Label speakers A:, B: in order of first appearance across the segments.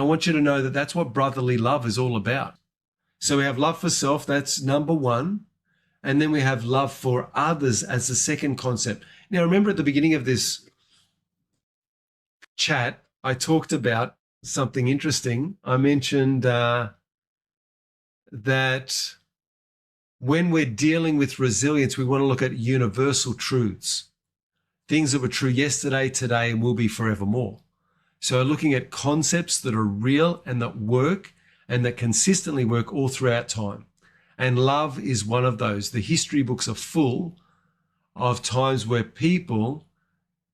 A: want you to know that that's what brotherly love is all about. So we have love for self, that's number one. And then we have love for others as the second concept. Now, remember at the beginning of this chat, I talked about something interesting. I mentioned that when we're dealing with resilience, we want to look at universal truths, things that were true yesterday, today, and will be forevermore. So looking at concepts that are real and that work and that consistently work all throughout time. And love is one of those. The history books are full of times where people,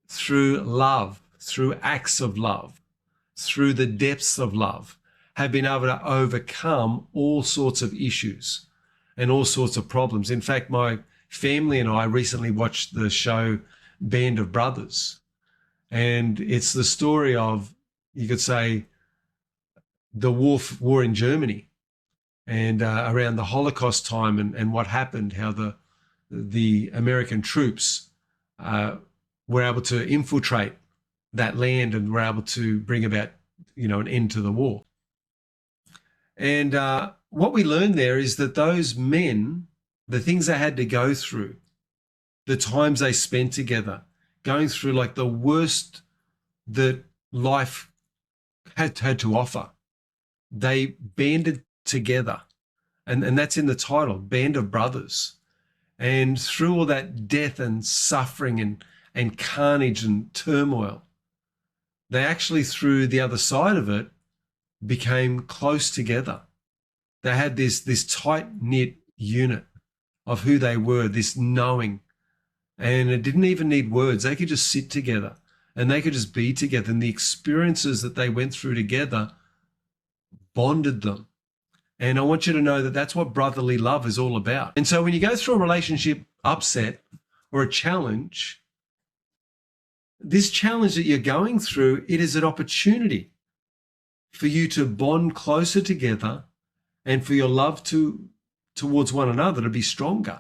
A: through love, through acts of love, through the depths of love, have been able to overcome all sorts of issues and all sorts of problems. In fact, my family and I recently watched the show Band of Brothers. And it's the story of, you could say, the war in Germany and around the Holocaust time and what happened, how the American troops were able to infiltrate that land and were able to bring about, an end to the war. And what we learned there is that those men, the things they had to go through, the times they spent together, going through like the worst that life had to offer, they banded together. And that's in the title, Band of Brothers. And through all that death and suffering and carnage and turmoil, they actually, through the other side of it, became close together. They had this tight-knit unit of who they were, this knowing. And it didn't even need words. They could just sit together and they could just be together. And the experiences that they went through together bonded them. And I want you to know that that's what brotherly love is all about. And so when you go through a relationship upset or a challenge, this challenge that you're going through, it is an opportunity for you to bond closer together and for your love towards one another to be stronger.